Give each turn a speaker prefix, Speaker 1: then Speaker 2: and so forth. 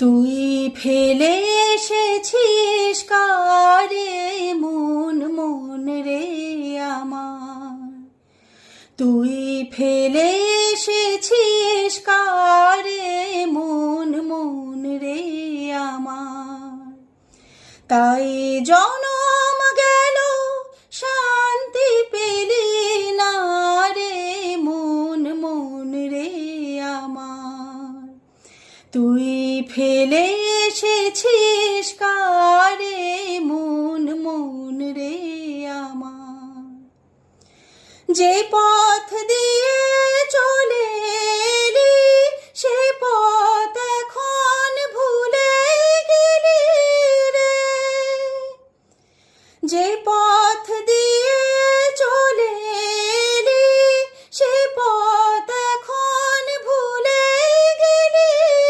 Speaker 1: তুই ফেলে এসেছিস কারে মন মন রে আমার, তুই ফেলে এসেছিস কারে মন মন রে আমার। তাই জনম গেল শান্তি পেলি না রে মন মন রে আমার। তুই ফেলে এসেছিস কারে মন মন রে আমার। যে পথ দিয়ে